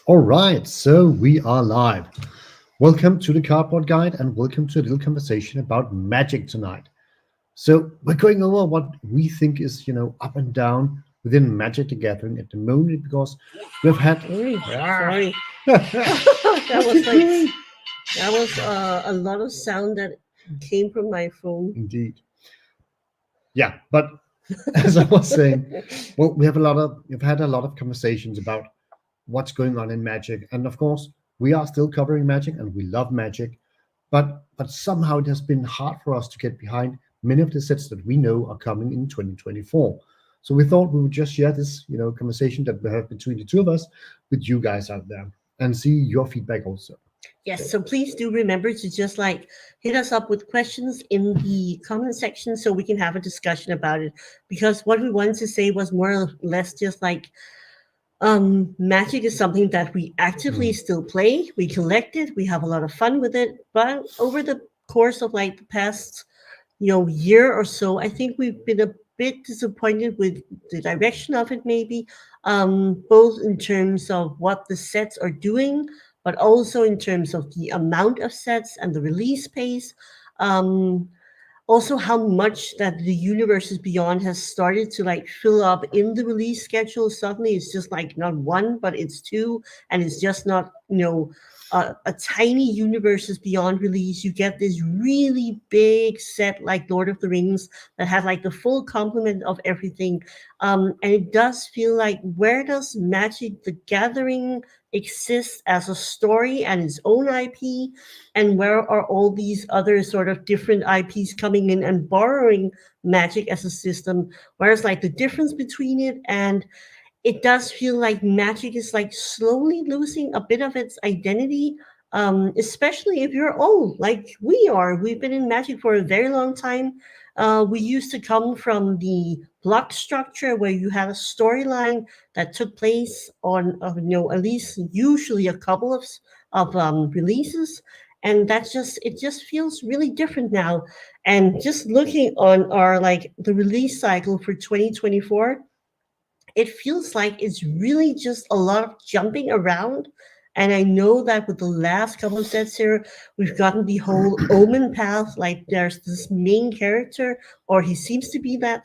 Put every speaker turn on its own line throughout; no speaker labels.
All right, so we are live. Welcome to the Cardboard Guide and welcome to a little conversation about Magic tonight. So we're going over what we think is, up and down within Magic the Gathering at the moment because we've had.
Sorry.
That
was a lot of sound that came from my phone.
Indeed. Yeah, but as I was saying, well, we've had a lot of conversations about what's going on in Magic, and of course, we are still covering Magic, and we love Magic, but somehow it has been hard for us to get behind many of the sets that we know are coming in 2024. So we thought we would just share this, conversation that we have between the two of us with you guys out there and see your feedback also.
Yes, so please do remember to just hit us up with questions in the comment section so we can have a discussion about it. Because what we wanted to say was more or less just Magic is something that we actively still play. We collect it. We have a lot of fun with it. But over the course of the past, year or so, I think we've been a bit disappointed with the direction of it, maybe, both in terms of what the sets are doing, but also in terms of the amount of sets and the release pace. Also how much that the universes beyond has started to fill up in the release schedule. Suddenly it's just not one, but it's two, and it's just not a tiny universes beyond release. You get this really big set like Lord of the Rings that have the full complement of everything, and it does feel like, where does Magic the Gathering exist as a story and its own IP, and where are all these other sort of different IPs coming in and borrowing Magic as a system? Whereas the difference between it, and it does feel like Magic is slowly losing a bit of its identity, especially if you're old like we are. We've been in Magic for a very long time. We used to come from the block structure where you had a storyline that took place on, at least usually a couple of releases, and it just feels really different now. And just looking on our the release cycle for 2024, it feels like it's really just a lot of jumping around. And I know that with the last couple of sets here, we've gotten the whole Omen path. There's this main character, or he seems to be that,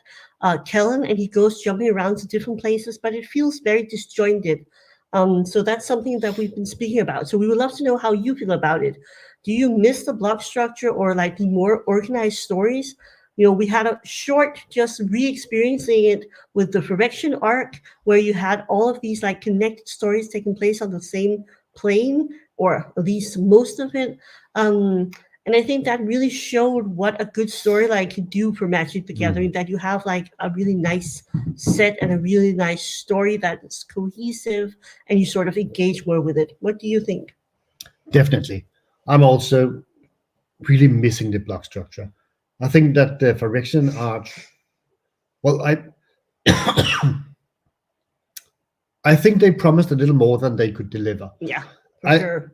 Kellen, and he goes jumping around to different places, but it feels very disjointed. So that's something that we've been speaking about. So we would love to know how you feel about it. Do you miss the block structure or the more organized stories? We had a short just re-experiencing it with the Phyrexian arc, where you had all of these connected stories taking place on the same plane, or at least most of it. And I think that really showed what a good storyline could do for Magic the Gathering, that you have a really nice set and a really nice story that's cohesive, and you sort of engage more with it. What do you think?
Definitely. I'm also really missing the block structure. I think that the Phyrexian arch, well, I think they promised a little more than they could deliver.
Yeah, for sure.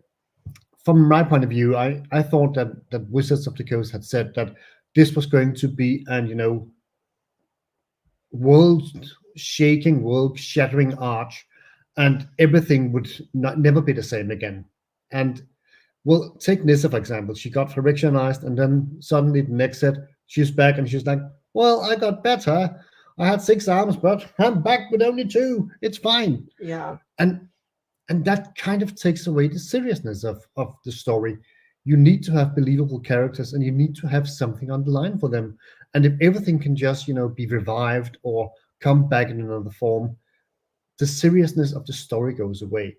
From my point of view, I thought that Wizards of the Coast had said that this was going to be an world-shaking, world-shattering arch, and everything would never be the same again. And well, take Nissa, for example. She got Phyrexianized, and then suddenly the next set, she's back, and she's like, well, I got better. I had 6 arms, but I'm back with only 2. It's fine.
Yeah.
And that kind of takes away the seriousness of the story. You need to have believable characters, and you need to have something on the line for them. And if everything can just, be revived or come back in another form, the seriousness of the story goes away.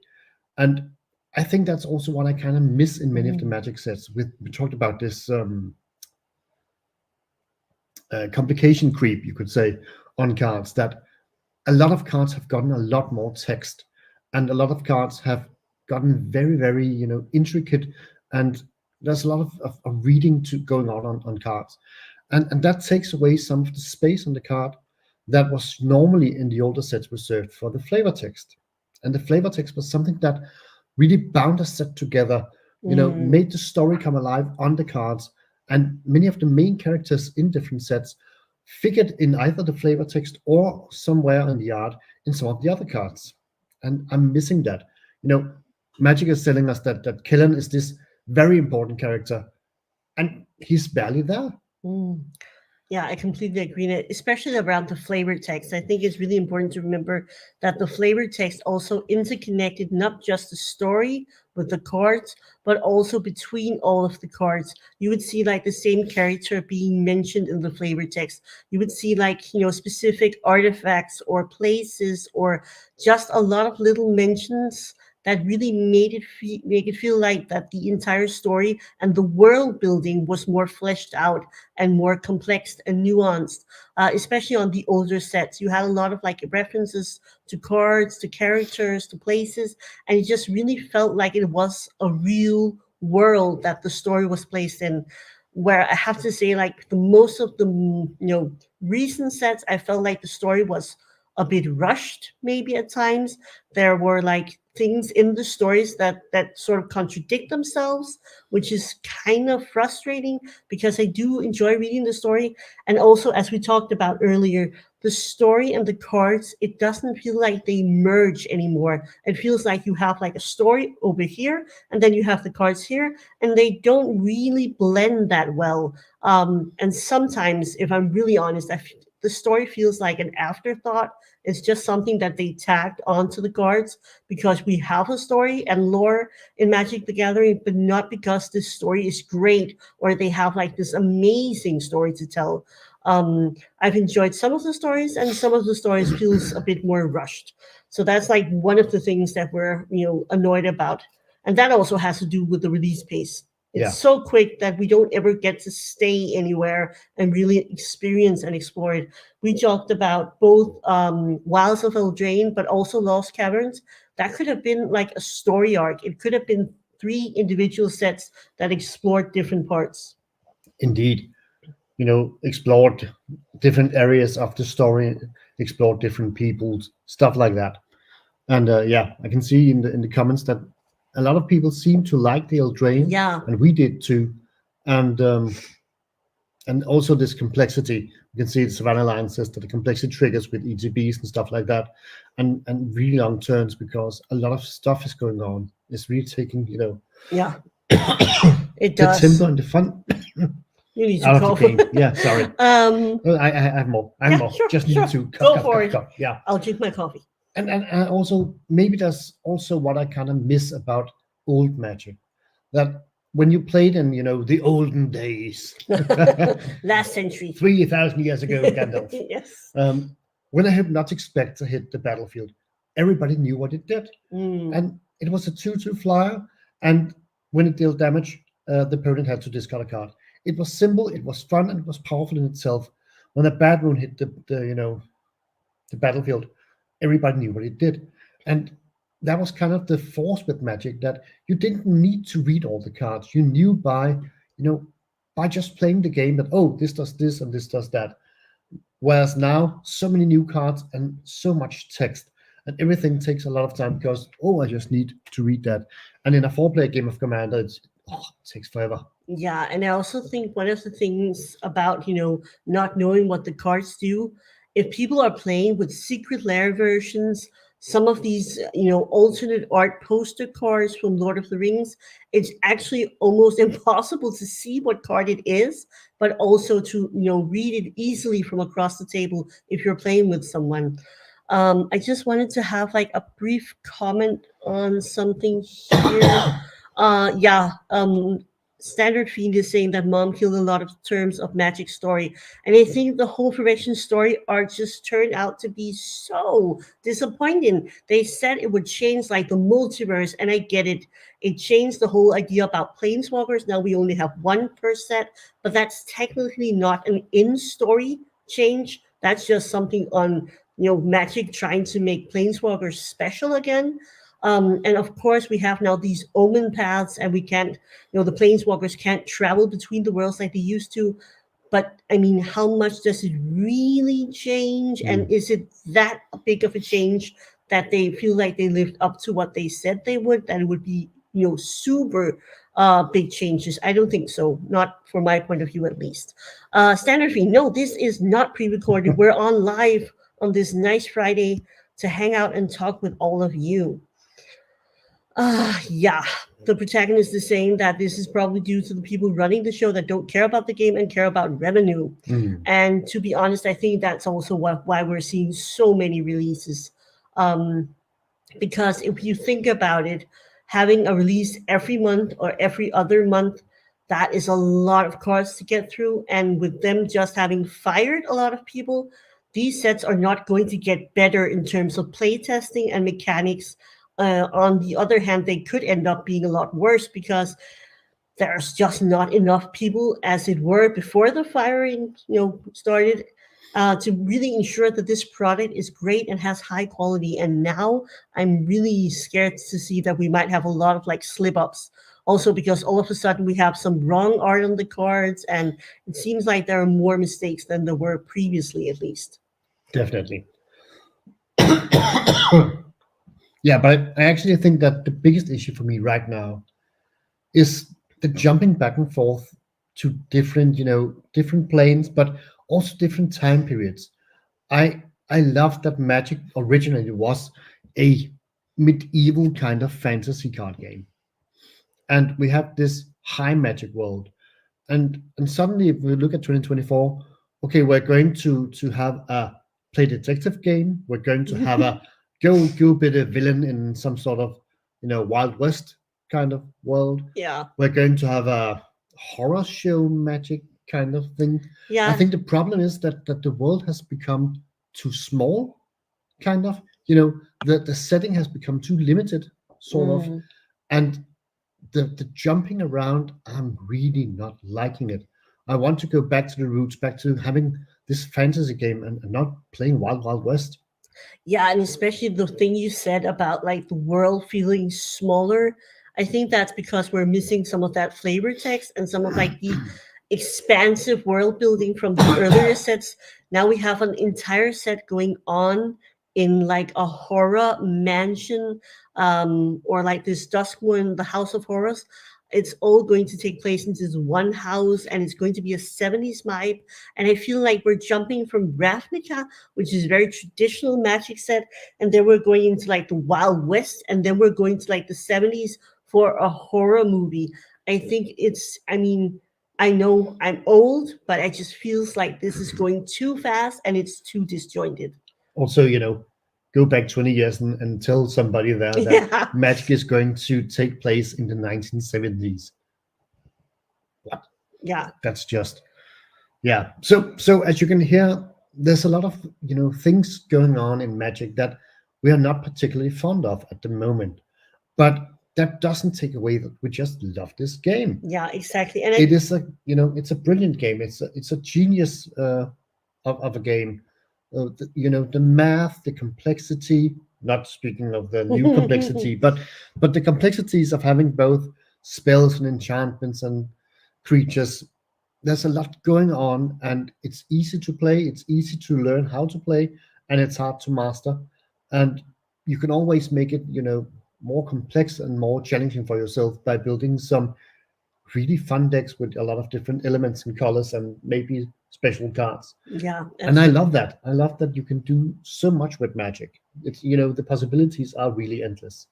And I think that's also what I kind of miss in many of the Magic sets. We talked about this complication creep, you could say, on cards, that a lot of cards have gotten a lot more text, and a lot of cards have gotten very, very, intricate, and there's a lot of reading going on cards. And that takes away some of the space on the card that was normally in the older sets reserved for the flavor text. And the flavor text was something that really bound a set together, made the story come alive on the cards, and many of the main characters in different sets figured in either the flavor text or somewhere in the art in some of the other cards. And I'm missing that. Magic is telling us that Kellen is this very important character, and he's barely there.
Mm. Yeah, I completely agree. And especially around the flavor text. I think it's really important to remember that the flavor text also interconnected not just the story with the cards, but also between all of the cards. You would see like the same character being mentioned in the flavor text. You would see like, specific artifacts or places or just a lot of little mentions that really make it feel like that the entire story and the world building was more fleshed out and more complex and nuanced, especially on the older sets. You had a lot of like references to cards, to characters, to places, and it just really felt like it was a real world that the story was placed in. Where I have to say, like the most of the recent sets, I felt like the story was a bit rushed, maybe at times. There were like things in the stories that sort of contradict themselves, which is kind of frustrating because I do enjoy reading the story. And also, as we talked about earlier, the story and the cards, it doesn't feel like they merge anymore. It feels like you have like a story over here, and then you have the cards here, and they don't really blend that well. And sometimes, if I'm really honest, the story feels like an afterthought. It's just something that they tagged onto the cards because we have a story and lore in Magic the Gathering, but not because this story is great or they have like this amazing story to tell. I've enjoyed some of the stories, and some of the stories feels a bit more rushed. So that's like one of the things that we're annoyed about, and that also has to do with the release pace. It's
Yeah,
so quick that we don't ever get to stay anywhere and really experience and explore it. We talked about both Wilds of Eldraine, but also Lost Caverns. That could have been like a story arc. It could have been three individual sets that explored different parts.
indeed. Explored different areas of the story, explored different peoples, stuff like that. And yeah, I can see in the comments that a lot of people seem to like the Eldraine,
Yeah,
and we did too. And also this complexity. You can see the Savannah line says that the complexity triggers with ETBs and stuff like that, and really long turns because a lot of stuff is going on. It's really taking
yeah, it
the
does.
tempo and the fun
You need to
out of the
cough.
game. Yeah, sorry.
um,
I have more. I have
yeah,
more.
sure,
Just need
sure.
to
Go for it.
cough. Yeah.
I'll drink my coffee.
And also maybe that's also what I kind of miss about old Magic, that when you played in the olden days,
Last century.
3,000 years ago, Gandalf,
Yes.
um, when a hypnotic spectre hit the battlefield, everybody knew what it did,
Mm,
and it was a 2/2 flyer, and when it dealt damage, the opponent had to discard a card. It was simple, it was fun, and it was powerful in itself. When a bad rune hit the battlefield, everybody knew what it did. And that was kind of the force with Magic, that you didn't need to read all the cards. You knew by just playing the game that, oh, this does this and this does that. Whereas now, so many new cards and so much text, and everything takes a lot of time because, oh, I just need to read that. And in a four-player game of Commander, it takes forever.
yeah, and I also think one of the things about not knowing what the cards do, if people are playing with secret lair versions, some of these alternate art poster cards from Lord of the Rings, it's actually almost impossible to see what card it is, but also to read it easily from across the table if you're playing with someone. I just wanted to have like a brief comment on something here. Yeah, Standard Fiend is saying that Mom killed a lot of terms of Magic story, and I think the whole Perfection story arc just turned out to be so disappointing. They said it would change like the multiverse, and I get it. It changed the whole idea about planeswalkers. Now we only have one per set, but that's technically not an in-story change. That's just something on Magic trying to make planeswalkers special again. And of course, we have now these omen paths, and we can't, the planeswalkers can't travel between the worlds like they used to. But I mean, how much does it really change? And
Mm.
is it that big of a change that they feel like they lived up to what they said they would? That it would be, super big changes? I don't think so. Not from my point of view, at least. Standard fee. No, this is not pre-recorded. We're on live on this nice Friday to hang out and talk with all of you. Yeah. The protagonist is saying that this is probably due to the people running the show that don't care about the game and care about revenue.
Mm.
And to be honest, I think that's also why we're seeing so many releases. Um, because if you think about it, having a release every month or every other month, that is a lot of cards to get through. And with them just having fired a lot of people, these sets are not going to get better in terms of play testing and mechanics. On the other hand, they could end up being a lot worse because there's just not enough people, as it were, before the firing, started, to really ensure that this product is great and has high quality. And now I'm really scared to see that we might have a lot of like slip ups. Also, because all of a sudden we have some wrong art on the cards, and it seems like there are more mistakes than there were previously, at least.
Definitely. Yeah, but I actually think that the biggest issue for me right now is the jumping back and forth to different, different planes, but also different time periods. I love that Magic originally was a medieval kind of fantasy card game, and we have this high Magic world, and suddenly if we look at 2024, okay, we're going to have a play detective game. We're going to have a go bit a villain in some sort of Wild West kind of world.
Yeah.
We're going to have a horror show Magic kind of thing. I
Yeah.
think the problem is that the world has become too small, kind of. The setting has become too limited, sort of,
Mm.
and the jumping around, I'm really not liking it. I want to go back to the roots, back to having this fantasy game and not playing Wild Wild West.
Yeah, and especially the thing you said about like the world feeling smaller. I think that's because we're missing some of that flavor text and some of like the expansive world building from the earlier sets. Now we have an entire set going on in like a horror mansion, or like this Duskmourn, the House of Horrors. It's all going to take place in this one house, and it's going to be a 70s vibe. And I feel like we're jumping from Ravnica, which is a very traditional Magic set, and then we're going into like the Wild West, and then we're going to like the 70s for a horror movie. I think I mean, I know I'm old, but it just feels like this is going too fast and it's too disjointed.
Also, go back 20 years and tell somebody there that
Yeah.
Magic is going to take place in the 1970s. What?
Yeah.
That's just, yeah. So as you can hear, there's a lot of things going on in Magic that we are not particularly fond of at the moment. But that doesn't take away that we just love this game.
Yeah, exactly. And
It is it's a brilliant game. It's a genius of a game. The math, the complexity. Not speaking of the new complexity, but the complexities of having both spells and enchantments and creatures. There's a lot going on, and it's easy to play. It's easy to learn how to play, and it's hard to master. And you can always make it, more complex and more challenging for yourself by building some really fun decks with a lot of different elements and colors and maybe special cards.
yeah,
And I
absolutely.
love that. I love that you can do so much with Magic. It's the possibilities are really endless.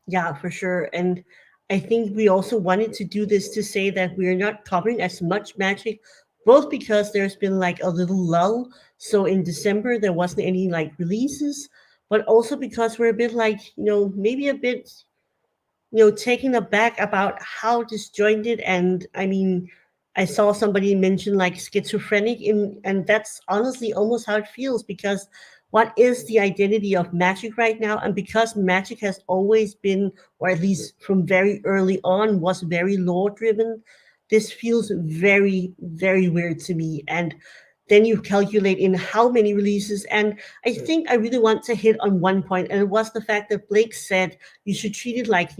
Yeah, for sure. And I think we also wanted to do this to say that we're not covering as much Magic, both because there's been like a little lull. So in December, there wasn't any like releases, but also because we're a bit like, maybe a bit, taken aback about how disjointed. And I mean, I saw somebody mention like schizophrenic and that's honestly almost how it feels, because what is the identity of Magic right now? And because Magic has always been, or at least from very early on, was very lore driven, this feels very, very weird to me. And then you calculate in how many releases. And I think I really want to hit on one point, and it was the fact that Blake said you should treat it like,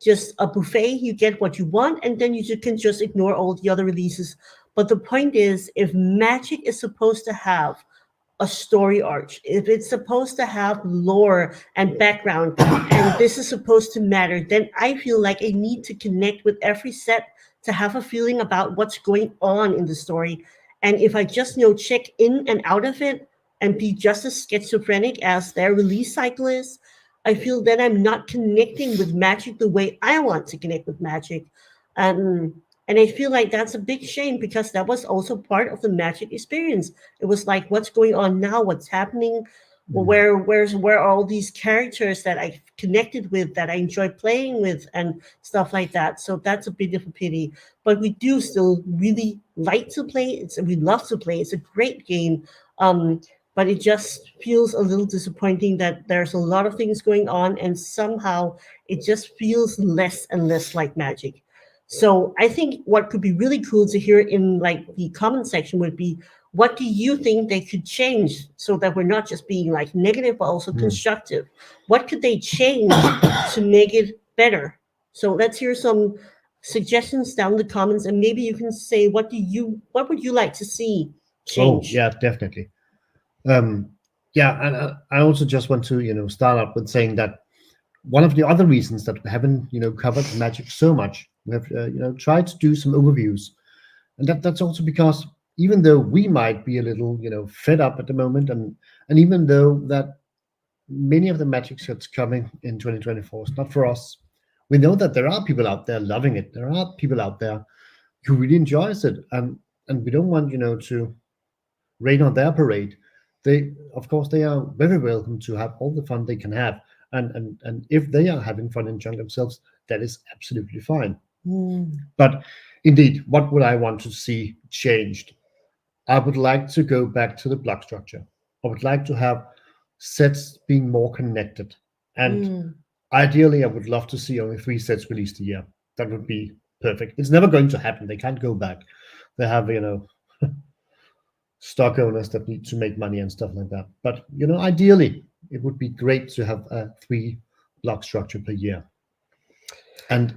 just a buffet. You get what you want, and then can just ignore all the other releases. But the point is, if Magic is supposed to have a story arc, if it's supposed to have lore and background, and this is supposed to matter, then I feel like I need to connect with every set to have a feeling about what's going on in the story. And if I just check in and out of it and be just as schizophrenic as their release cycle is, I feel that I'm not connecting with Magic the way I want to connect with Magic. And I feel like that's a big shame because that was also part of the Magic experience. It was like, what's going on now? What's happening?
Mm.
Where are all these characters that I connected with, that I enjoy playing with, and stuff like that? So that's a bit of a pity. But we do still really like to play. We love to play. It's a great game. But it just feels a little disappointing that there's a lot of things going on, and somehow it just feels less and less like Magic. So I think what could be really cool to hear in like the comment section would be, what do you think they could change so that we're not just being like negative but also
Mm.
constructive? What could they change to make it better? So let's hear some suggestions down in the comments, and maybe you can say, what would you like to see
Oh,
change?
yeah, definitely. Um, yeah, and I also just want to, start up with saying that one of the other reasons that we haven't, covered Magic so much, we have, tried to do some overviews, and that's also because even though we might be a little, fed up at the moment, and even though that many of the Magic sets coming in 2024 is not for us, we know that there are people out there loving it. There are people out there who really enjoys it, and we don't want, to rain on their parade. They, of course, they are very welcome to have all the fun they can have, and if they are having fun enjoying themselves, that is absolutely fine.
Mm,
But indeed, what would I want to see changed? I would like to go back to the block structure. I would like to have sets being more connected, and
mm,
ideally, I would love to see only 3 sets released a year. That would be perfect. It's never going to happen. They can't go back. They have, stock owners that need to make money and stuff like that. But ideally, it would be great to have a 3 block structure per year. And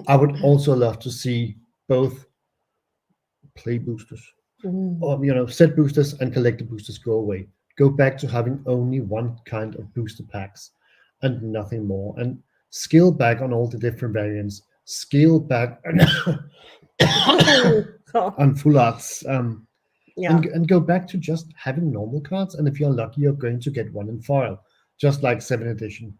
I would also love to see both play boosters,
mm.
or set boosters and collector boosters go away. Go back to having only one kind of booster packs and nothing more. And scale back on all the different variants. Scale back
Oh,
on full arts.
yeah.
And go back to just having normal cards. And if you're lucky, you're going to get one in foil, just like 7th edition.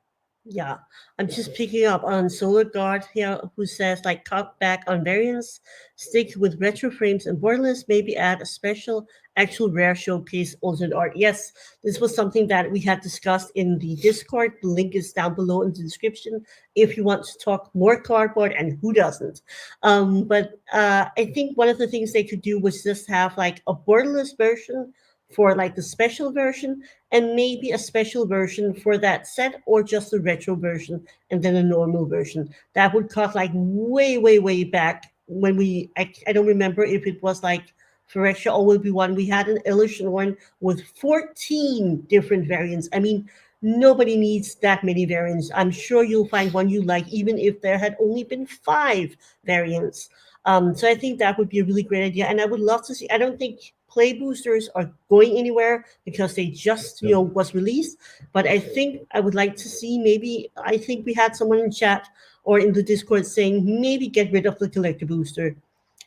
Yeah, I'm just picking up on Solar Guard here, who says like cut back on variants, stick with retro frames and borderless, maybe add a special actual rare showcase alternate art. Yes, this was something that we had discussed in the Discord. The link is down below in the description if you want to talk more cardboard, and who doesn't. But I think one of the things they could do was just have like a borderless version for like the special version, and maybe a special version for that set, or just a retro version and then a normal version. That would cut like way, way, way back when I don't remember if it was like for extra or will be one. We had an illusion one with 14 different variants. I mean, nobody needs that many variants. I'm sure you'll find one you like, even if there had only been 5 variants. So I think that would be a really great idea, and I would love to see. I don't think play boosters are going anywhere because they just
So,
was released. But I think I would like to see, maybe I think we had someone in chat or in the Discord saying maybe get rid of the collector booster.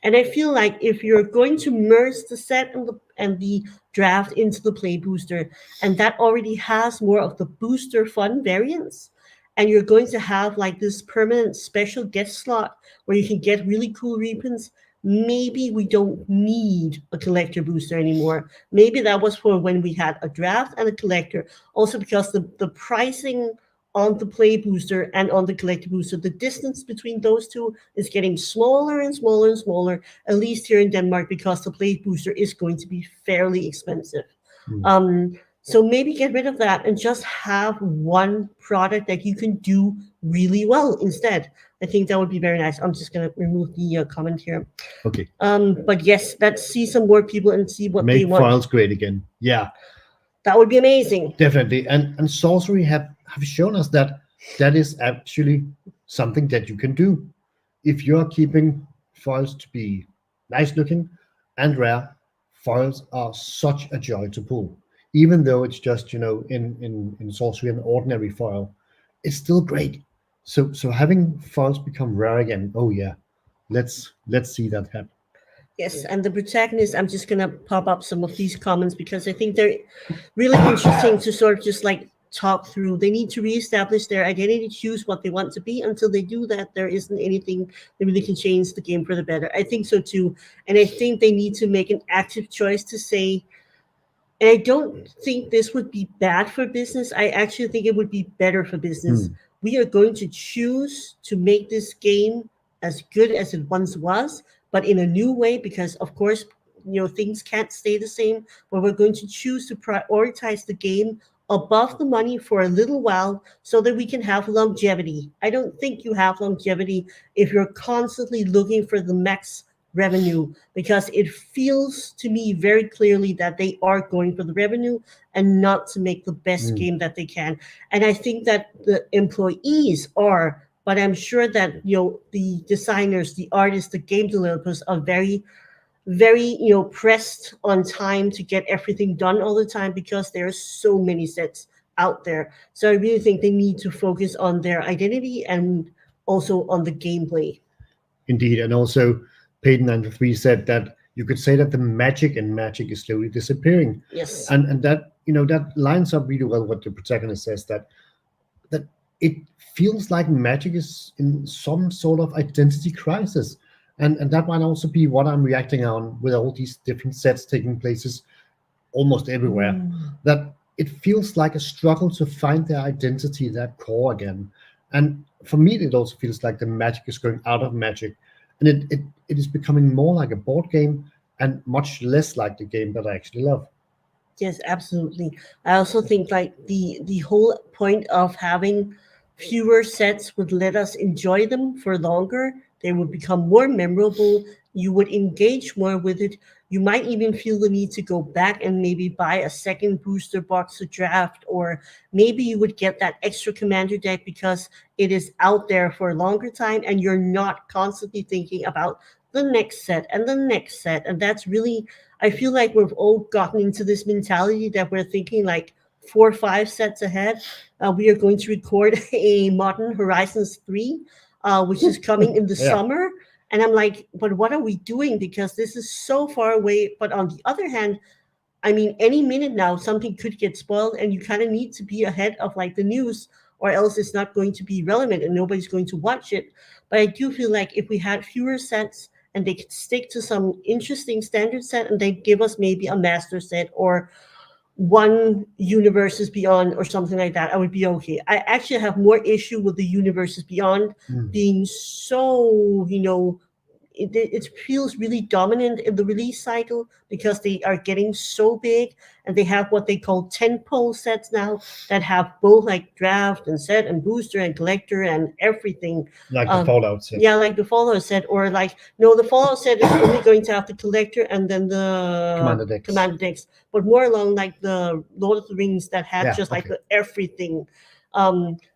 And I feel like if you're going to merge the set and the draft into the play booster, and that already has more of the booster fun variants, and you're going to have like this permanent special guest slot where you can get really cool reprints, maybe we don't need a collector booster anymore. Maybe that was for when we had a draft and a collector. Also, because the pricing on the play booster and on the collector booster, the distance between those two is getting smaller and smaller and smaller, at least here in Denmark, because the play booster is going to be fairly expensive.
mm,
So maybe get rid of that and just have one product that you can do really well instead. I think that would be very nice. I'm just gonna remove the comment here.
okay.
But yes, let's see some more people and see what they
Make
want.
foils great again. Yeah,
That would be amazing.
definitely. And sorcery have shown us that that is actually something that you can do. If you are keeping foils to be nice looking and rare, foils are such a joy to pull. Even though it's just, in sorcery an ordinary foil, it's still great. So having foils become rare again, oh yeah, let's see that happen.
Yes, and the protagonist, I'm just gonna pop up some of these comments because I think they're really interesting to sort of just like talk through. They need to reestablish their identity, choose what they want to be. Until they do that, there isn't anything that really can change the game for the better. I think so too. And I think they need to make an active choice to say, and I don't think this would be bad for business. I actually think it would be better for business. We are going to choose to make this game as good as it once was, but in a new way, because of course, things can't stay the same. But we're going to choose to prioritize the game above the money for a little while so that we can have longevity. I don't think you have longevity if you're constantly looking for the max revenue, because it feels to me very clearly that they are going for the revenue and not to make the best game that they can. And I think that the employees are, but I'm sure that the designers, the artists, the game developers are very, very pressed on time to get everything done all the time, because there are so many sets out there. So I really think they need to focus on their identity and also on the gameplay.
Indeed, and also Peyton 93 said that you could say that the magic in Magic is slowly disappearing.
Yes.
And that that lines up really well what the protagonist says, that it feels like Magic is in some sort of identity crisis. And that might also be what I'm reacting on with all these different sets taking places almost everywhere. That it feels like a struggle to find their identity, their core again. And for me, it also feels like the Magic is going out of Magic, and it is becoming more like a board game and much less like the game that I actually love.
Yes, absolutely. I also think like the whole point of having fewer sets would let us enjoy them for longer. They would become more memorable. You would engage more with it. You might even feel the need to go back and maybe buy a second booster box to draft, or maybe you would get that extra commander deck because it is out there for a longer time and you're not constantly thinking about the next set and the next set. And that's really, I feel like we've all gotten into this mentality that we're thinking like 4 or 5 sets ahead. We are going to record a Modern Horizons 3, which is coming in the
Yeah.
summer. And I'm like, but what are we doing? Because this is so far away. But on the other hand, I mean, any minute now, something could get spoiled, and you kind of need to be ahead of like the news, or else it's not going to be relevant and nobody's going to watch it. But I do feel like if we had fewer sets and they could stick to some interesting standard set, and they give us maybe a master set or one universes beyond or something like that, I would be okay. I actually have more issue with the universes beyond being so, it feels really dominant in the release cycle because they are getting so big, and they have what they call tentpole sets now that have both like draft and set and booster and collector and everything.
Like the Fallout set.
Yeah, like the Fallout set, or like no, the Fallout set is only going to have the collector and then the commander decks, but more along like the Lord of the Rings that had just like everything.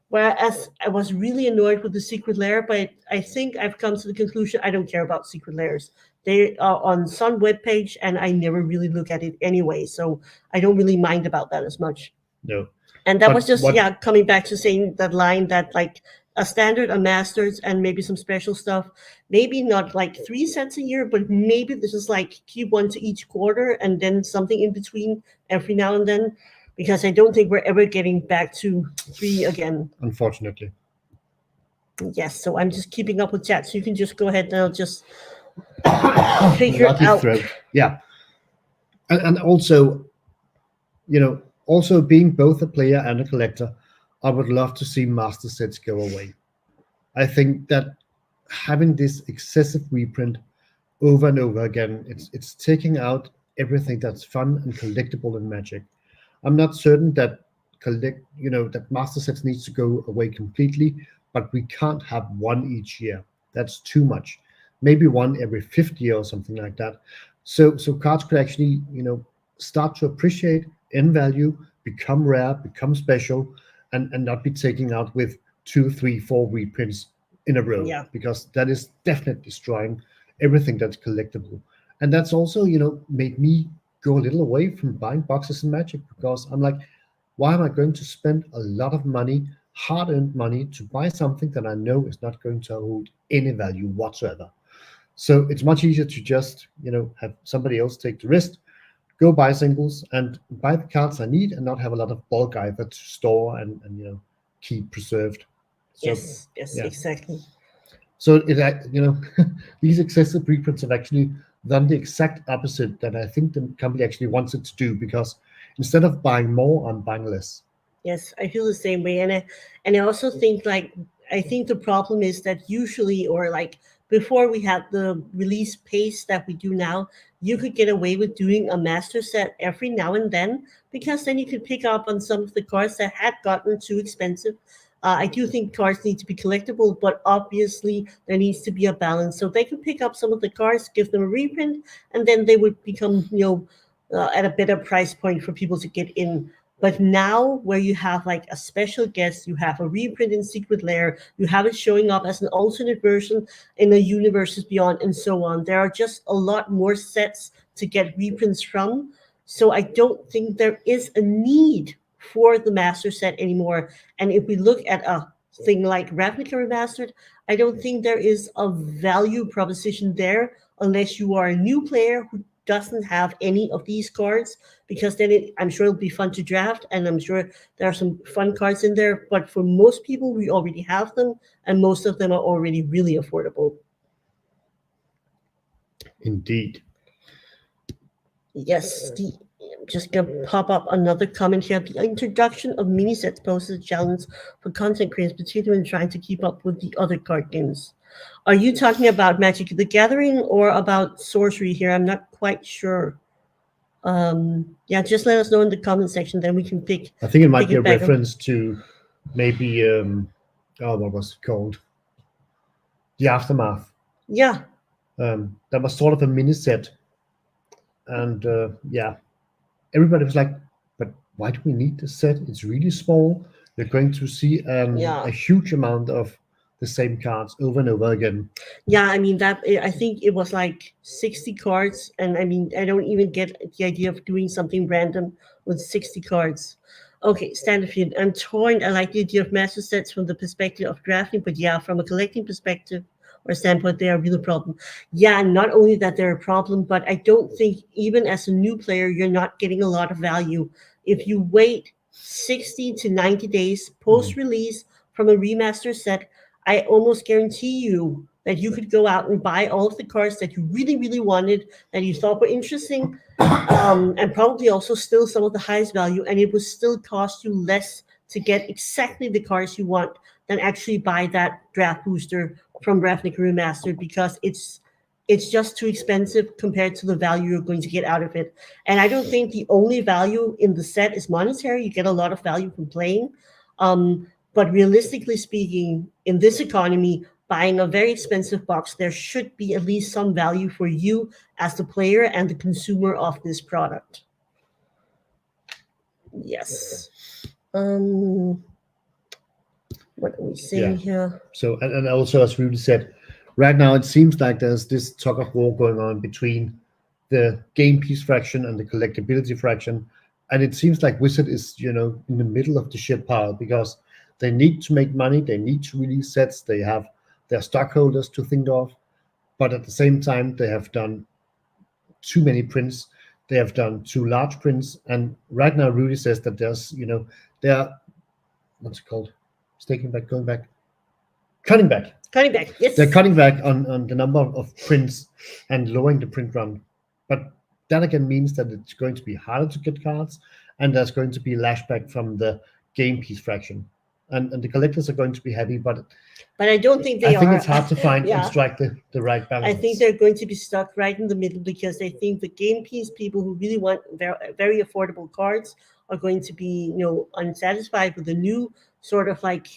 Whereas I was really annoyed with the secret lair, but I think I've come to the conclusion I don't care about secret lairs. They are on some webpage, and I never really look at it anyway, so I don't really mind about that as much.
No.
And that
But
was just
what-
coming back to saying that line that like a standard, a masters, and maybe some special stuff. Maybe not like 3 sets a year, but maybe this is like keep one to each quarter, and then something in between every now and then. Because I don't think we're ever getting back to 3 again.
Unfortunately.
Yes, so I'm just keeping up with chat. So you can just go ahead and I'll just figure
Lucky
out.
throat. Yeah. And also, also being both a player and a collector, I would love to see master sets go away. I think that having this excessive reprint over and over again, it's taking out everything that's fun and collectible in Magic. I'm not certain that that master sets needs to go away completely, but we can't have one each year. That's too much. Maybe one every fifth year or something like that. So cards could actually start to appreciate in value, become rare, become special, and not be taken out with 2, 3, 4 reprints in a row.
Yeah.
Because that is definitely destroying everything that's collectible. And that's also made me go a little away from buying boxes in Magic, because I'm like, why am I going to spend a lot of money, hard-earned money, to buy something that I know is not going to hold any value whatsoever? So it's much easier to just have somebody else take the risk, go buy singles and buy the cards I need and not have a lot of bulk either to store and keep preserved. So
Yes,
yeah.
exactly.
So these excessive reprints have actually done the exact opposite that I think the company actually wants it to do, because instead of buying more, I'm buying less.
Yes, I feel the same way, and I also think like I think the problem is that usually or like before we had the release pace that we do now, you could get away with doing a master set every now and then because then you could pick up on some of the cards that had gotten too expensive. I do think cards need to be collectible, but obviously there needs to be a balance. So they can pick up some of the cards, give them a reprint, and then they would become at a better price point for people to get in. But now, where you have like a special guest, you have a reprint in Secret Lair, you have it showing up as an alternate version in the Universes Beyond, and so on. There are just a lot more sets to get reprints from. So I don't think there is a need for the master set anymore. And if we look at a thing like Ravnica Remastered, I don't think there is a value proposition there unless you are a new player who doesn't have any of these cards, because then I'm sure it'll be fun to draft, and I'm sure there are some fun cards in there. But for most people, we already have them, and most of them are already really affordable.
Indeed.
Yes, I'm just gonna pop up another comment here. The introduction of mini sets poses a challenge for content creators, particularly when trying to keep up with the other card games. Are you talking about Magic the Gathering or about Sorcery here? I'm not quite sure. Yeah, just let us know in the comment section, then we can pick.
I think it might be a
it back up.
reference to maybe what was it called? The Aftermath.
Yeah,
That was sort of a mini set, and everybody was like, "But why do we need this set? It's really small. You're going to see
Yeah.
a huge amount of the same cards over and over again."
yeah. I mean that. I think it was like 60 cards, and I mean I don't even get the idea of doing something random with 60 cards. Okay, standard field. I'm torn. I like the idea of master sets from the perspective of drafting, but yeah, from a collecting perspective or standpoint, they are a real problem. Yeah, and not only that they're a problem, but I don't think even as a new player, you're not getting a lot of value. If you wait 60 to 90 days post release from a remaster set, I almost guarantee you that you could go out and buy all of the cards that you really, really wanted, that you thought were interesting, and probably also still some of the highest value, and it would still cost you less to get exactly the cards you want than actually buy that draft booster from Ravnica Remastered, because it's just too expensive compared to the value you're going to get out of it. And I don't think the only value in the set is monetary. You get a lot of value from playing. But realistically speaking, in this economy, buying a very expensive box, there should be at least some value for you as the player and the consumer of this product. Yes. What are we saying here?
So, and also, as Rudy said, right now it seems like there's this tug of war going on between the game piece fraction and the collectability fraction. And it seems like Wizard is, in the middle of the shit pile, because they need to make money, they need to release sets, they have their stockholders to think of, but at the same time, they have done too many prints, they have done too large prints, and right now Rudy says that they're what's it called? Staking back, going back, cutting back.
Cutting back, yes.
They're cutting back on the number of prints and lowering the print run. But that again means that it's going to be harder to get cards, and there's going to be lashback from the game piece fraction. And the collectors are going to be happy, but
I don't think they
I think
are.
it's hard to find
Yeah.
and strike the right balance.
I think they're going to be stuck right in the middle, because they think the game piece people who really want very, very affordable cards are going to be, unsatisfied with the new sort of like,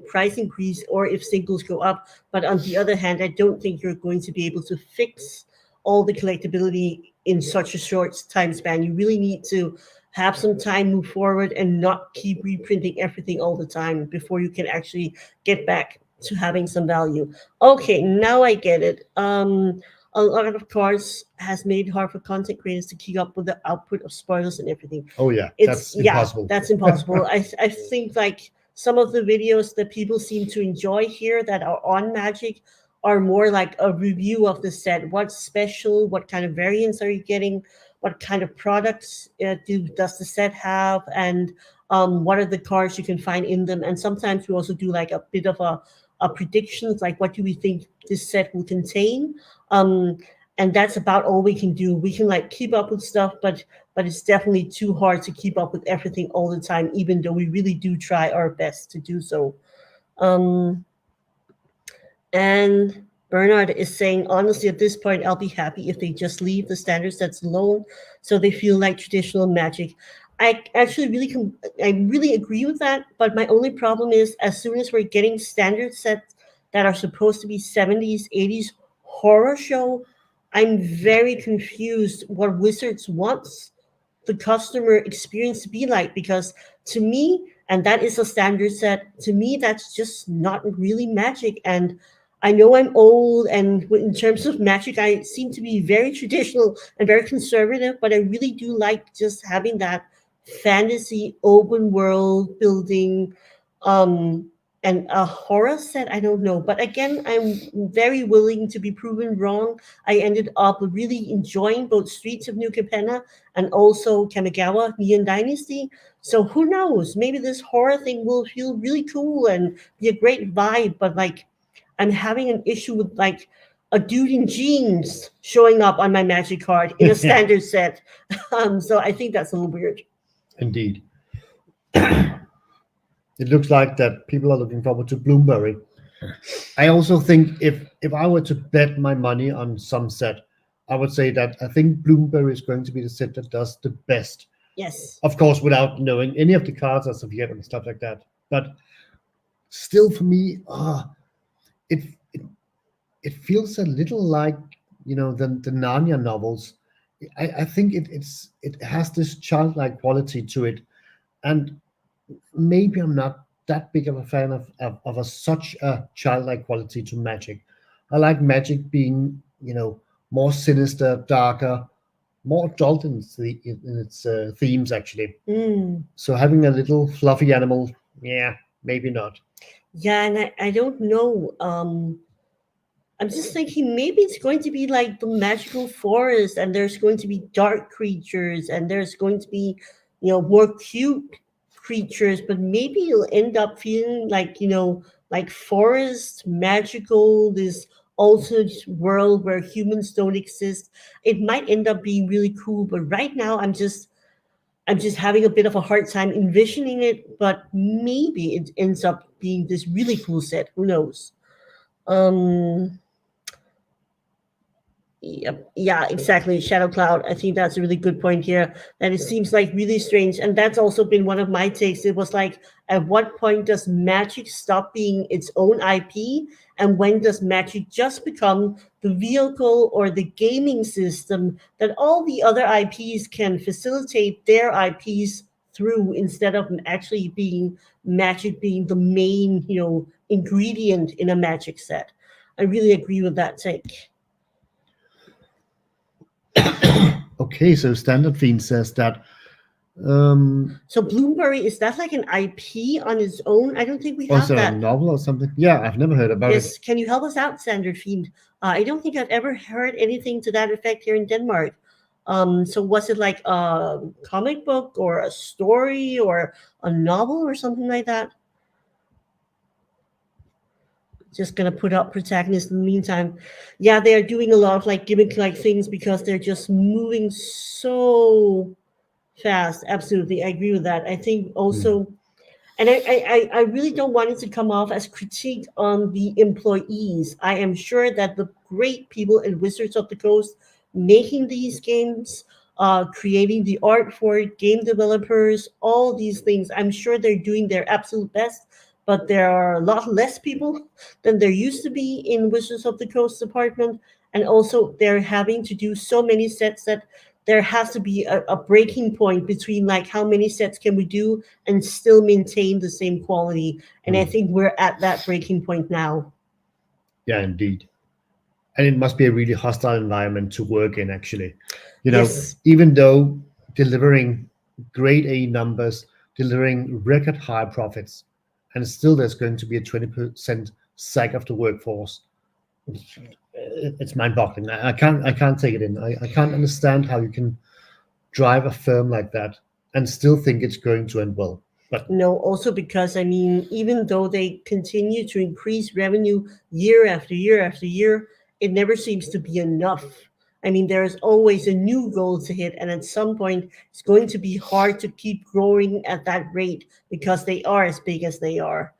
price increase, or if singles go up. But on the other hand, I don't think you're going to be able to fix all the collectability in such a short time span. You really need to have some time, move forward, and not keep reprinting everything all the time before you can actually get back to having some value. Okay, now I get it. A lot of cards has made it hard for content creators to keep up with the output of spoilers and everything.
Oh yeah,
That's
that's impossible.
That's impossible. I think like some of the videos that people seem to enjoy here that are on Magic are more like a review of the set. What's special? What kind of variants are you getting? what kind of products does the set have, and what are the cards you can find in them. And sometimes we also do like a bit of a predictions, like what do we think this set will contain. And that's about all we can do. We can like keep up with stuff, but it's definitely too hard to keep up with everything all the time, even though we really do try our best to do so. And Bernard is saying, honestly, at this point, I'll be happy if they just leave the standard sets alone, so they feel like traditional Magic. I actually I really agree with that. But my only problem is, as soon as we're getting standard sets that are supposed to be 70s, 80s horror show, I'm very confused what Wizards wants the customer experience to be like, because to me, and that is a standard set, to me that's just not really Magic. And I know I'm old, and in terms of Magic I seem to be very traditional and very conservative, but I really do like just having that fantasy open world building. And a horror set, I don't know. But again, I'm very willing to be proven wrong. I ended up really enjoying both Streets of New Capenna and also Kamigawa Neon Dynasty. So who knows? Maybe this horror thing will feel really cool and be a great vibe. But like, I'm having an issue with like a dude in jeans showing up on my Magic card in a standard set. So I think that's a little weird.
Indeed. It looks like that people are looking forward to Bloomberry. I also think if I were to bet my money on some set, I would say that I think Bloomberry is going to be the set that does the best.
Yes.
Of course, without knowing any of the cards as of yet and stuff like that. But still, for me, it it feels a little like the Narnia novels. I think it has this childlike quality to it, and maybe I'm not that big of a fan of such a childlike quality to Magic. I like Magic being, more sinister, darker, more adult in its themes, actually. So having a little fluffy animal, yeah, maybe not.
Yeah, and I don't know. I'm just thinking maybe it's going to be like the magical forest, and there's going to be dark creatures, and there's going to be, more cute creatures, but maybe it'll end up feeling like, like forest, magical, this alternate world where humans don't exist. It might end up being really cool, but right now I'm just having a bit of a hard time envisioning it, but maybe it ends up being this really cool set. Who knows? Um, Yep. Yeah, exactly. Shadow Cloud. I think that's a really good point here. That it seems like really strange. And that's also been one of my takes. It was like, at what point does Magic stop being its own IP? And when does Magic just become the vehicle or the gaming system that all the other IPs can facilitate their IPs through, instead of actually being Magic being the main, ingredient in a Magic set? I really agree with that take.
Okay, so Standard Fiend says that.
So Bloomberry, is that like an IP on its own? I don't think we have
Also a
that.
novel or something? Yeah, I've never heard about
Yes,
it.
can you help us out, Standard Fiend? I don't think I've ever heard anything to that effect here in Denmark. So was it like a comic book or a story or a novel or something like that? Just gonna put up protagonist in the meantime. Yeah, they are doing a lot of like gimmick like things because they're just moving so fast. Absolutely, I agree with that. I think also, and I really don't want it to come off as critique on the employees. I am sure that the great people in Wizards of the Coast making these games, creating the art for it, game developers, all these things, I'm sure they're doing their absolute best. But there are a lot less people than there used to be in Wizards of the Coast department, and also they're having to do so many sets that there has to be a breaking point between like how many sets can we do and still maintain the same quality. And I think we're at that breaking point now.
Yeah, indeed. And it must be a really hostile environment to work in, actually.
Yes.
Even though delivering grade A numbers, delivering record high profits, and still there's going to be a 20% sack of the workforce. It's mind-boggling. I can't take it in. I can't understand how you can drive a firm like that and still think it's going to end well. But
No, also because I mean, even though they continue to increase revenue year after year after year, it never seems to be enough. I mean, there is always a new goal to hit, and at some point, it's going to be hard to keep growing at that rate because they are as big as they are.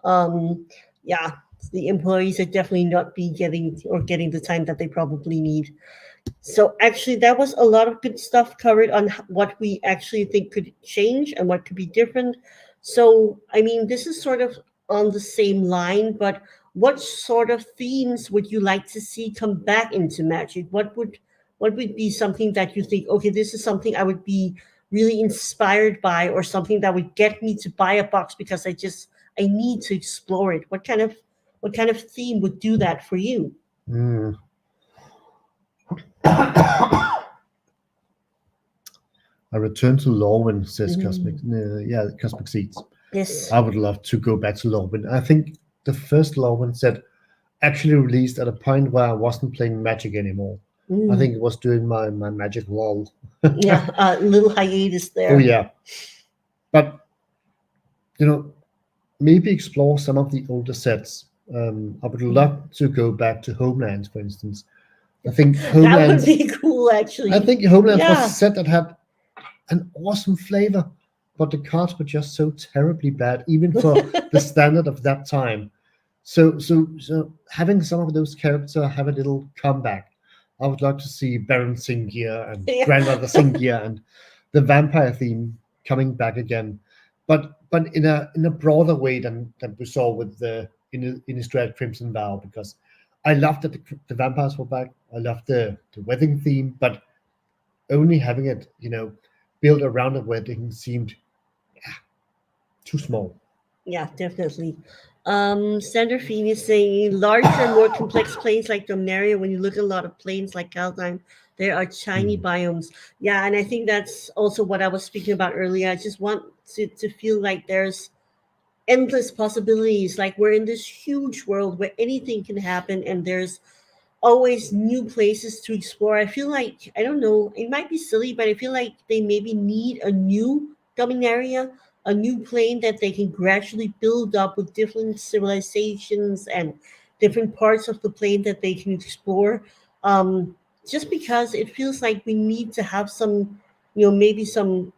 Um, yeah, the employees are definitely not be getting the time that they probably need. So actually, that was a lot of good stuff covered on what we actually think could change and what could be different. So I mean, this is sort of on the same line, but what sort of themes would you like to see come back into Magic? What would be something that you think, okay, this is something I would be really inspired by, or something that would get me to buy a box because I need to explore it. What kind of theme would do that for you?
mm, I return to Lorwyn, says Cosmic. Yeah, Cosmic Seeds.
Yes.
I would love to go back to Lorwyn. I think the first Lorwyn set actually released at a point where I wasn't playing Magic anymore. I think it was during my Magic lull.
Yeah, a little hiatus there.
Oh yeah, but maybe explore some of the older sets. I would love to go back to Homelands, for instance. I think
That would
Homelands.
be cool, actually.
I think Homelands was
Yeah.
a set that had an awesome flavor, but the cards were just so terribly bad, even for the standard of that time. So having some of those characters have a little comeback. I would like to see Baron Singia and
Yeah.
Grandmother Singia and the vampire theme coming back again, but in a broader way than we saw with the Innistrad Crimson Vow, because I loved that the vampires were back. I loved the wedding theme, but only having it built around a wedding seemed too small.
Yeah, definitely. Sander Feen is saying larger, more complex planes like Dominaria. When you look at a lot of planes like Kaldheim, there are tiny biomes. Yeah, and I think that's also what I was speaking about earlier. I just want to feel like there's endless possibilities. Like we're in this huge world where anything can happen, and there's always new places to explore. I feel like, I don't know, it might be silly, but I feel like they maybe need a new Dominaria, a new plane that they can gradually build up with different civilizations and different parts of the plane that they can explore. Um, just because it feels like we need to have some, maybe some,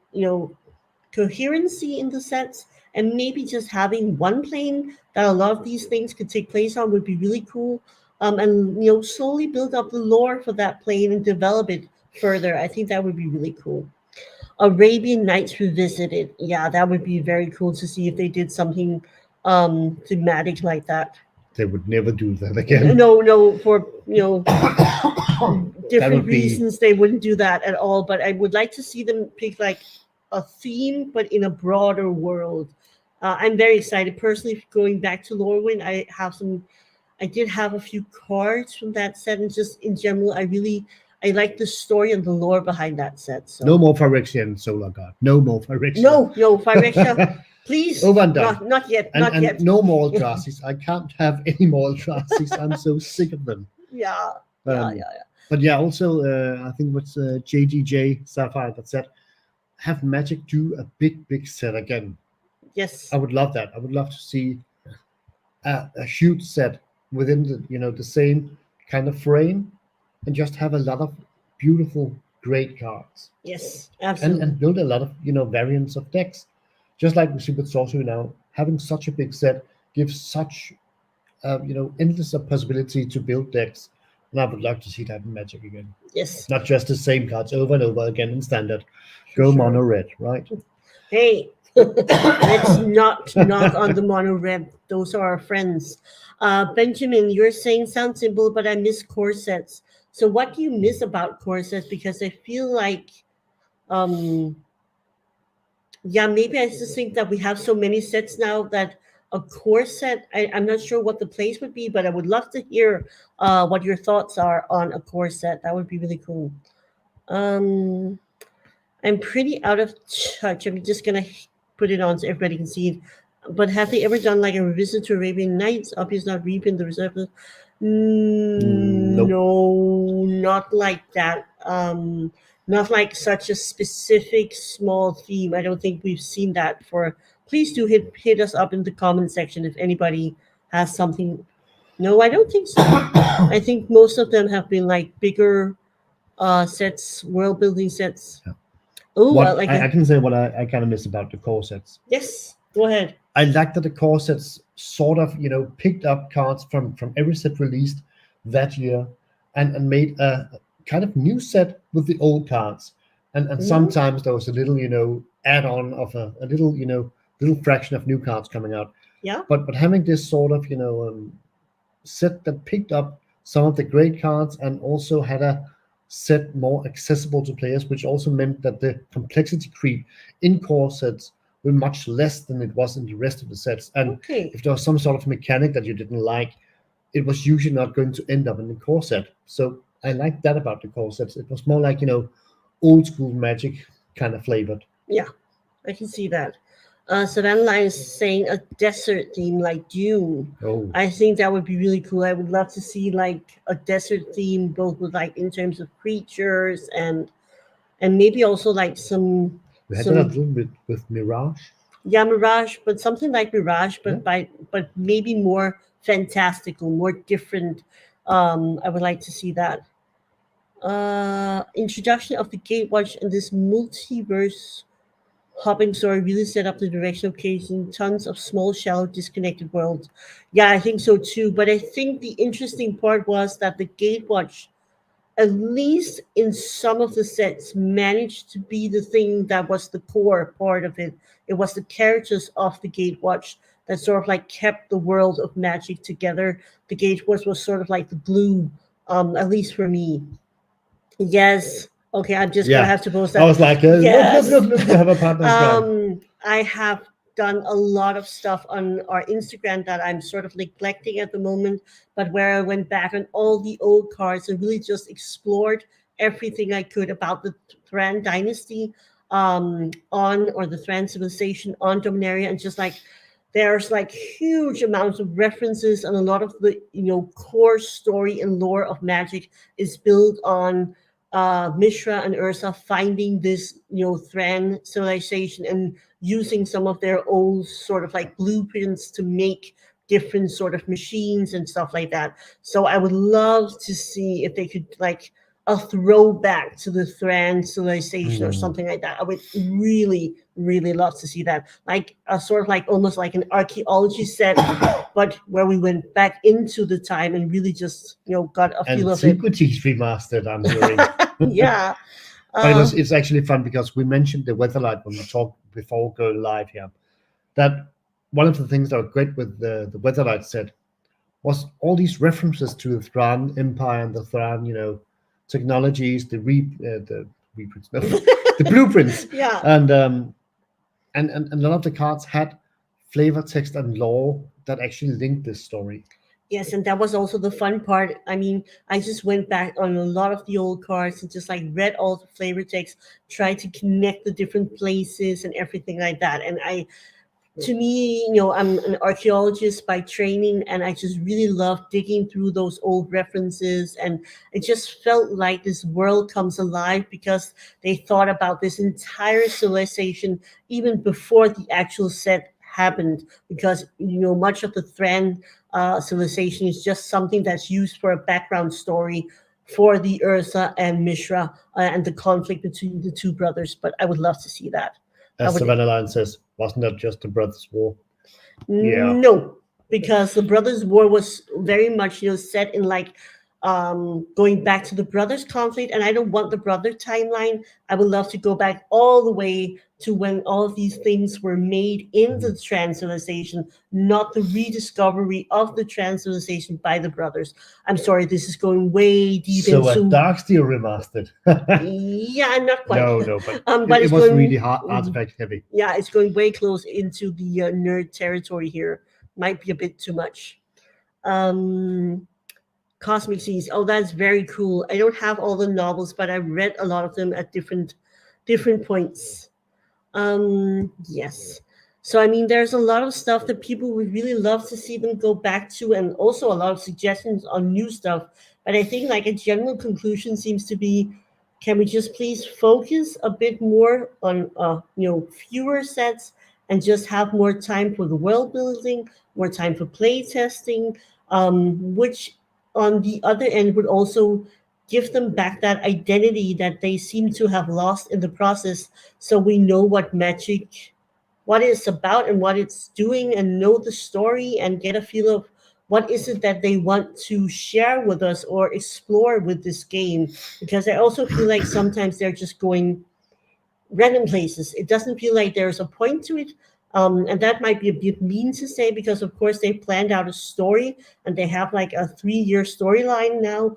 coherency in the sets, and maybe just having one plane that a lot of these things could take place on would be really cool. And slowly build up the lore for that plane and develop it further. I think that would be really cool. Arabian Nights Revisited, yeah, that would be very cool to see if they did something thematic like that.
They would never do that again.
No, for
That
different
would be
reasons they wouldn't do that at all. But I would like to see them pick like a theme, but in a broader world. I'm very excited personally going back to Lorwyn. I did have a few cards from that set, and just in general, I like the story and the lore behind that set. So
no more Phyrexian Solar Guard. No more Phyrexian.
no, Phyrexia, please.
Over and done.
Not yet.
And,
Not
and
yet.
no more Eldrasis. I can't have any more Eldrasis. I'm so sick of them.
Yeah.
Um,
Yeah.
But yeah, also I think what's JDJ Sapphire that said, have Magic do a big set again.
Yes.
I would love that. I would love to see a huge set within the same kind of frame, and just have a lot of beautiful, great cards.
Yes. Absolutely.
And build a lot of variants of decks, just like we see with Sorcery now. Having such a big set gives such endless possibility to build decks, and I would like to see that in Magic again.
Yes.
Not just the same cards over and over again in Standard. Go mono red, right?
Hey, let's not knock on the mono red. Those are our friends. Benjamin, you're saying sounds simple, but I miss core sets. So what do you miss about core sets? Because I feel like, maybe I just think that we have so many sets now that a core set, I'm not sure what the place would be, but I would love to hear what your thoughts are on a core set. That would be really cool. I'm pretty out of touch. I'm just gonna put it on so everybody can see it. But have they ever done like a revisit to Arabian Nights? Obviously not reaping the reserve.
Nope.
No, not like that. not like such a specific small theme. I don't think we've seen that for. Please do hit us up in the comment section if anybody has something. No, I don't think so. I think most of them have been like bigger sets, world building sets.
Yeah.
Oh,
What
like
I can say what I kind of miss about the core sets.
yes, go ahead.
I like that the core sets sort of, picked up cards from every set released that year and made a kind of new set with the old cards. And
Mhm.
sometimes there was a little, add-on of a little, little fraction of new cards coming out.
Yeah.
But having this sort of, set that picked up some of the great cards and also had a set more accessible to players, which also meant that the complexity creep in core sets were much less than it was in the rest of the sets. And
Okay.
if there was some sort of mechanic that you didn't like, it was usually not going to end up in the core set. So I like that about the core sets. It was more like, old school magic kind of flavored.
Yeah, I can see that. Savannah Line is saying a desert theme like Dune.
Oh,
I think that would be really cool. I would love to see like a desert theme, both with like in terms of creatures and maybe also like
we had that a
some
little bit with Mirage.
yeah Mirage, but something like Mirage,
Yeah.
but maybe more fantastical, more different. I would like to see that. Introduction of the Gatewatch and this multiverse hopping story really set up the direction of creating tons of small, shallow, disconnected worlds. Yeah, I think so too. But I think the interesting part was that the Gatewatch, at least in some of the sets, managed to be the thing that was the core part of it. It was the characters of the Gatewatch that sort of like kept the world of Magic together. The Gatewatch was sort of like the glue, at least for me. Yes. Okay, I'm just gonna
Yeah.
have to post
I
that.
was like,
Yes.
look, we have a partner in crime.
I have done a lot of stuff on our Instagram that I'm sort of neglecting at the moment, but where I went back on all the old cards and really just explored everything I could about the Thran dynasty on or the Thran civilization on Dominaria, and just like there's like huge amounts of references, and a lot of the core story and lore of Magic is built on Mishra and Ursa finding this Thran civilization and using some of their old sort of like blueprints to make different sort of machines and stuff like that. So I would love to see if they could like a throwback to the Thran civilization or something like that. I would really, really love to see that. Like a sort of like almost like an archaeology set, but where we went back into the time and really just got a feel of it.
Antiquities remastered, I'm hearing.
Yeah.
But it's actually fun because we mentioned the Weatherlight when we talked before going live here. That one of the things that were great with the Weatherlight set was all these references to the Thran Empire and the Thran, technologies, the reprints, no, the blueprints,
Yeah.
and a lot of the cards had flavor text and lore that actually linked this story.
Yes, and that was also the fun part. I mean, I just went back on a lot of the old cards and just like read all the flavor text, tried to connect the different places and everything like that. And to me, I'm an archaeologist by training, and I just really love digging through those old references. And it just felt like this world comes alive because they thought about this entire civilization even before the actual set happened. Because much of the Thran civilization is just something that's used for a background story for the Ursa and Mishra and the conflict between the two brothers. But I would love to see that.
As Savannah Line says, wasn't that just the Brothers' War? Yeah.
No, because the Brothers' War was very much set in like going back to the brothers' conflict, and I don't want the brother timeline. I would love to go back all the way to when all of these things were made in the Trans-civilization, not the rediscovery of the Trans-civilization by the brothers. I'm sorry, this is going way deep
So
into.
a Darksteel remastered.
Yeah, not quite.
No, but
But
it was
going,
really artifact heavy.
Yeah, it's going way close into the nerd territory here. Might be a bit too much. Cosmic Seas. Oh, that's very cool. I don't have all the novels, but I read a lot of them at different points. Yes. So I mean, there's a lot of stuff that people would really love to see them go back to, and also a lot of suggestions on new stuff. But I think like a general conclusion seems to be can we just please focus a bit more on fewer sets and just have more time for the world building, more time for play testing, which on the other end would also give them back that identity that they seem to have lost in the process, so we know what it's about and what it's doing, and know the story and get a feel of what is it that they want to share with us or explore with this game. Because I also feel like sometimes they're just going random places. It doesn't feel like there's a point to it. And that might be a bit mean to say, because of course they planned out a story and they have like a 3-year storyline now,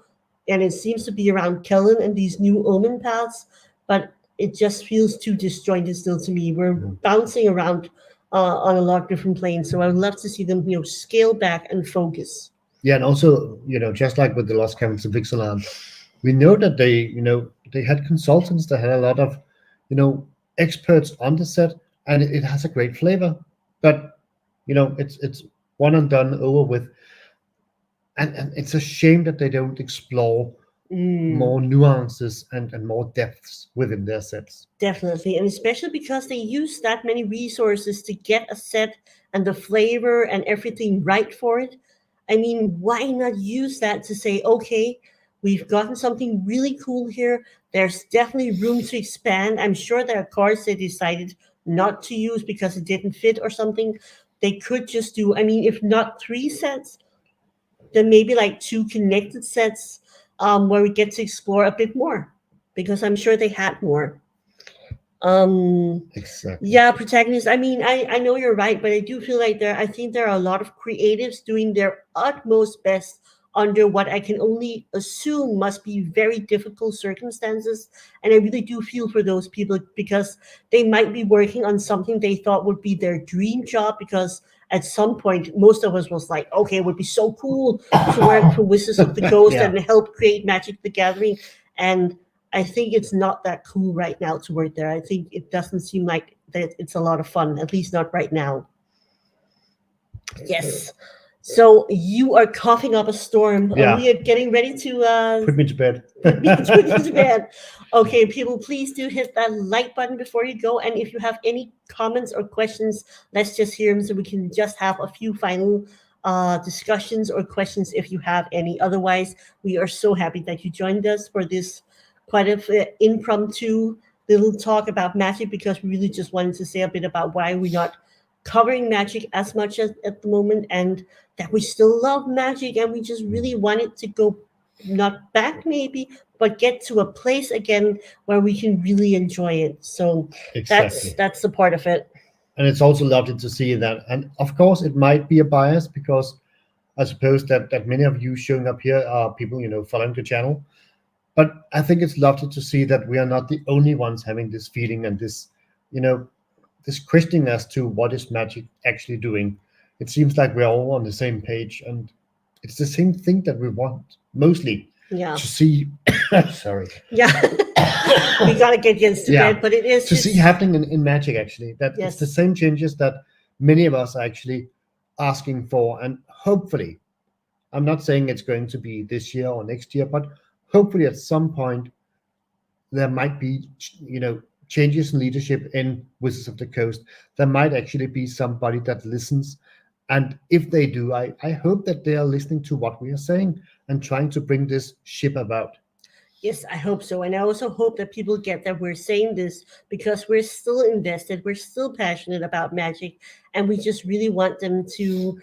and it seems to be around Kellen and these new omen paths, but it just feels too disjointed still to me. We're bouncing around on a lot of different planes, so I would love to see them scale back and focus.
Yeah, and also, just like with the Lost Caverns of Vixaland, we know that they had consultants that had a lot of, experts on the set, and it has a great flavor. But, it's one and done, over with, and it's a shame that they don't explore more nuances and more depths within their sets.
Definitely, and especially because they use that many resources to get a set and the flavor and everything right for it. I mean, why not use that to say, okay, we've gotten something really cool here. There's definitely room to expand. I'm sure there are cards they decided not to use because it didn't fit or something. They could just do, I mean, if not 3 sets, then maybe like 2 connected sets, where we get to explore a bit more, because I'm sure they had more.
Exactly.
Yeah, protagonist. I mean, I know you're right, but I do feel like I think there are a lot of creatives doing their utmost best under what I can only assume must be very difficult circumstances. And I really do feel for those people, because they might be working on something they thought would be their dream job, because at some point most of us was like, okay, it would be so cool to work for Wizards of the Coast
Yeah.
and help create Magic the Gathering. And I think it's not that cool right now to work there. I think it doesn't seem like that it's a lot of fun, at least not right now. Yes. So you are coughing up a storm.
Yeah.
We are getting ready to
Put me to bed.
put me to bed. Okay, people, please do hit that like button before you go. And if you have any comments or questions, let's just hear them so we can just have a few final discussions or questions if you have any. Otherwise, we are so happy that you joined us for this quite an impromptu little talk about Magic, because we really just wanted to say a bit about why we're not covering Magic as much as at the moment, and that we still love Magic, and we just really want it to go not back maybe, but get to a place again where we can really enjoy it. So
Exactly.
that's the part of it.
And it's also lovely to see that. And of course, it might be a bias, because I suppose that many of you showing up here are people, following the channel. But I think it's lovely to see that we are not the only ones having this feeling and this, this questioning as to what is Magic actually doing. It seems like we're all on the same page, and it's the same thing that we want mostly
Yeah.
to see. Sorry.
Yeah. We gotta get Jens to bed, but it is
to see happening in Magic, actually. That
Yes.
it's the same changes that many of us are actually asking for, and hopefully, I'm not saying it's going to be this year or next year, but hopefully at some point there might be, changes in leadership in Wizards of the Coast. There might actually be somebody that listens, and if they do, I hope that they are listening to what we are saying and trying to bring this ship about.
Yes, I hope so. And I also hope that people get that we're saying this because we're still invested, we're still passionate about Magic, and we just really want them to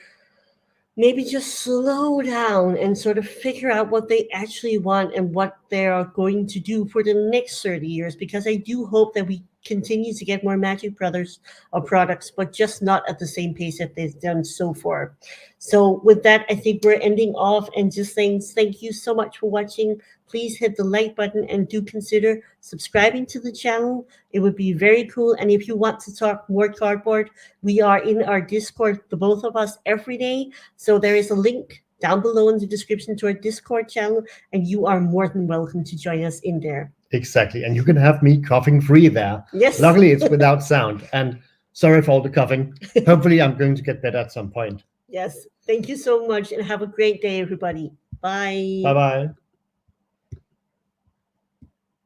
maybe just slow down and sort of figure out what they actually want and what they are going to do for the next 30 years. Because I do hope that we continue to get more Magic Brothers or products, but just not at the same pace that they've done so far. So with that, I think we're ending off and just saying thank you so much for watching. Please hit the like button and do consider subscribing to the channel. It would be very cool. And if you want to talk more cardboard, we are in our Discord, the both of us, every day. So there is a link down below in the description to our Discord channel, and you are more than welcome to join us in there.
Exactly. And you can have me coughing free there.
Yes.
Luckily, it's without sound. And sorry for all the coughing. Hopefully, I'm going to get better at some point.
Yes. Thank you so much, and have a great day, everybody. Bye.
Bye-bye.